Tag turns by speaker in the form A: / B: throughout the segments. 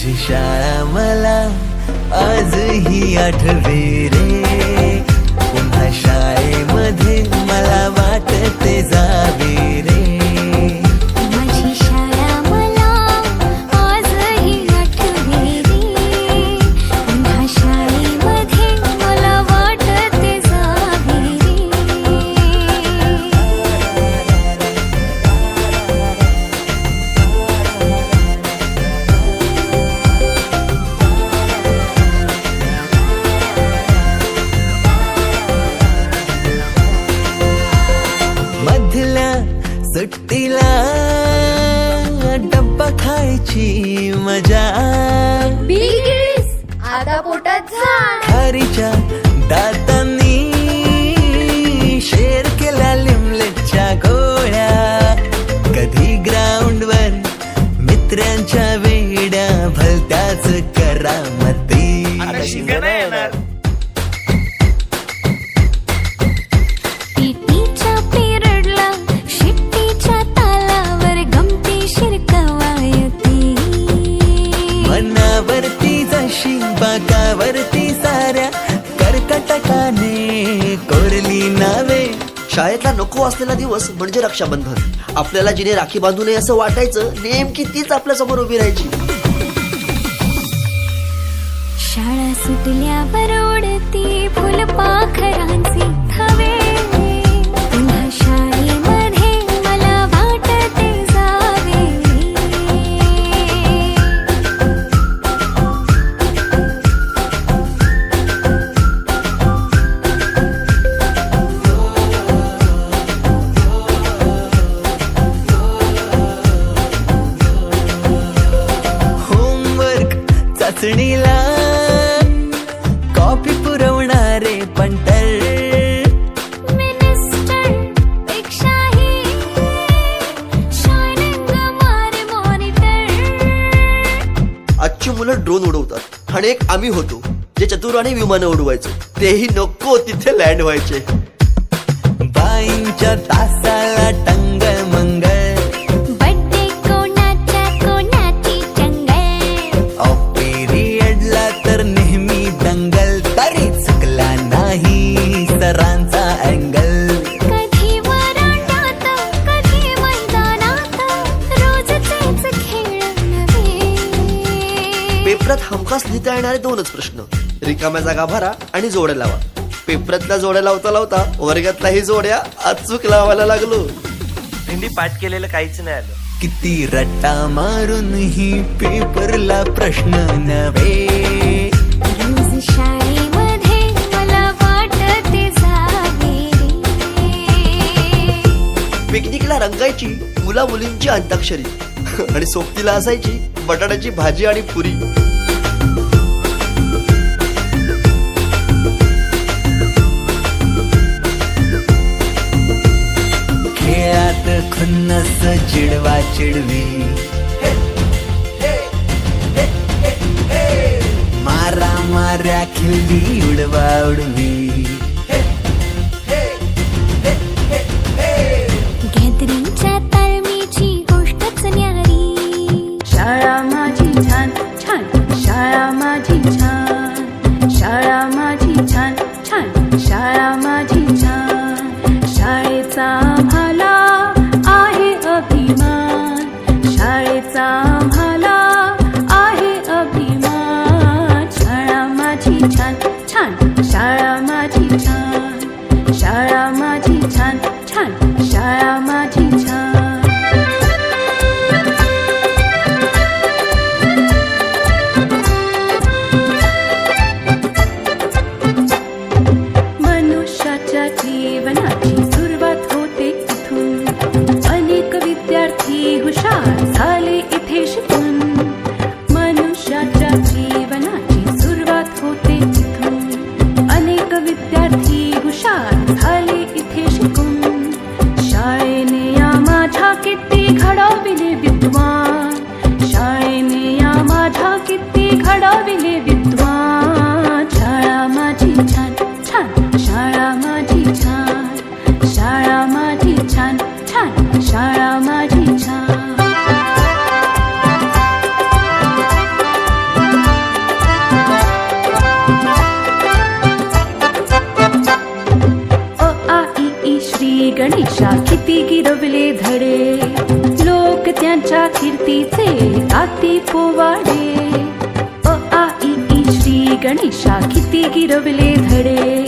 A: माझी शाळा मला आजही आठवे रे, पुन्हा शाळेमध्ये मला वाटते जावे रे.
B: माझी शाळा मला आजही आठवे रे, पुन्हा शाळेमध्ये मला वाटते जावे रे.
A: मधल्या सुट्टीला डब्बा खायची मजा,
C: बिलगिरीस आता पोटात झाड.
A: खारीच्या दातांनी शेर केल्या लिमलेटच्या गोळ्या, कधी ग्राउंडवर मित्रांच्या वेड्या भलत्याच करामती.
B: पीटीच्या पिरियडला शिट्टीच्या तालावर गमतीशीर कवायती.
A: मनावरती जशी बाकावरती साऱ्या कर्कटकाने कोरली नावे.
D: शाळेतला नको असलेला दिवस म्हणजे रक्षाबंधन. आपल्याला जिने राखी बांधू नये असं वाटायचं, नेमकी तीच आपल्या समोर उभी राहायची.
B: शाळा सुटल्यावर उडती फुलपाखरांचे थवे, पुन्हा शाळेमध्ये मला वाटते जावे रे.
A: होमवर्क चाचणीला कॉपी पुरवणारे पंटर,
B: मिनिस्टर पेक्षाही शायनिंग मारे मॉनिटर.
D: आजची मुलं ड्रोन उडवतात आणि एक आम्ही होतो जे चतुराने विमानं उडवायचो, तेही नको तिथे लँड व्हायचे.
A: बाईंच्या तासाला टंग मंगळ,
B: बड्डे कोणाच्या कोणाची चंगळ.
A: ऑफ पिरियडला तर नेहमी दंगल, तरी चुकला नाही सरांचा अँगल.
B: कधी वरांड्यात कधी मैदानात रोज तेच खेळ नव्हे.
D: पेपरात हमखास लिहिता येणारे दोनच प्रश्न, रिकाम्या जागा भरा आणि जोड्या लावा. पेपरातल्या जोड्या लावता लावता वर्गातल्याही जोड्या अचूक लावायला लागलो.
E: हिंदी पाठ केलेलं काहीच नाही आलं.
A: किती रट्टा मारून ही पेपरला प्रश्न नव्हे.
B: रोज शाळेमध्ये मला वाटते जावे रे.
D: पिकनिकला रंगायची मुला मुलींची अंताक्षरी आणि सोबतीला असायची बटाट्याची भाजी आणि पुरी.
A: खेळात खुन्नस चिडवा चिडवी, मारा माऱ्या खिल्ली उडवा उडवी.
B: गॅदरिंगच्या ताळमेची गोष्टच न्यारी.
C: शाळा माझी छान छान, शाळा माझी छान, शाळा माझी छान छान, शाळा माझी छान. शाळेचा आम्हाला आहे अभिमान, शाळेचा आम्हाला आहे अभिमान. शाळा माझी छान छान, शाळा माझी छान, शाळा माझी छान छान, शाळा माझी छान. मनुष्याच्या जीवनाची सुरुवात होते इथून, अनेक विद्यार्थी हुशार झाले इथे शिकून. मनुष्याच्या जीवनाची सुरुवात होते इथून, अनेक विद्यार्थी हुशार झाले इथे शिकून. शाळेने या माझ्या किती घडविले विद्वान, शाळेने या माझ्या किती घडविले विद्वान. शाळा माझी छान छान, शाळा माझी छान, शाळा माझी छान छान, शाळा माझी छान. त्यांच्या कीर्तीचे गाती पोवाडे. अ आ इ ई श्री गणेशा किती गिरवले धडे.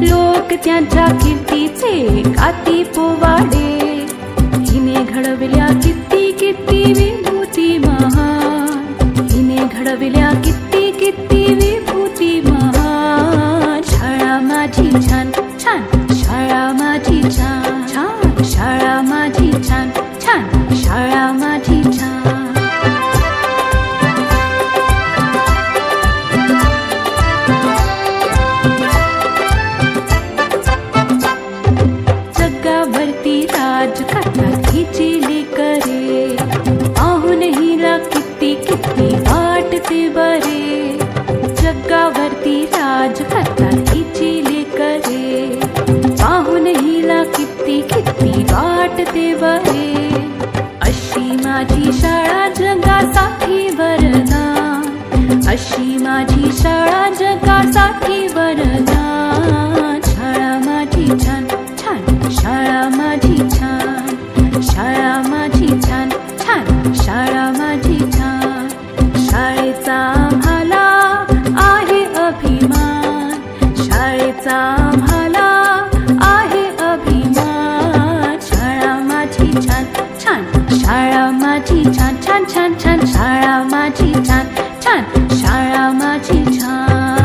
C: लोक त्यांच्या कीर्तीचे गाती पोवाडे. हिने घडविल्या किती किती विभूती महान. हिने घडविल्या किती किती विभूती महान. शाळा माझी छान छान, शाळा माझी छान छान, शाळा माझी छान छान, शाळा माझी छान. जगावरती राज करतात हिची लेकरे. पाहून हिला किती किती वाटते बरे. जगावरती राज करतात हिची लेकरे. पाहून हिला किती किती वाटते बरे. अशी माझी शाळा जगासाठी वरदान. अशी माझी शाळा जगासाठी वरदान. शाळा माझी छान छान, शाळा माझी छान, शाळा माझी छान छान, शाळा माझी छान. शाळेचा आम्हाला आहे अभिमान. शाळेचा आम्हाला आहे अभिमान. शाळा माझी छान छान, शाळा माझी छान छान छान छान, शाळा माझी छान छान, शाळा माझी छान.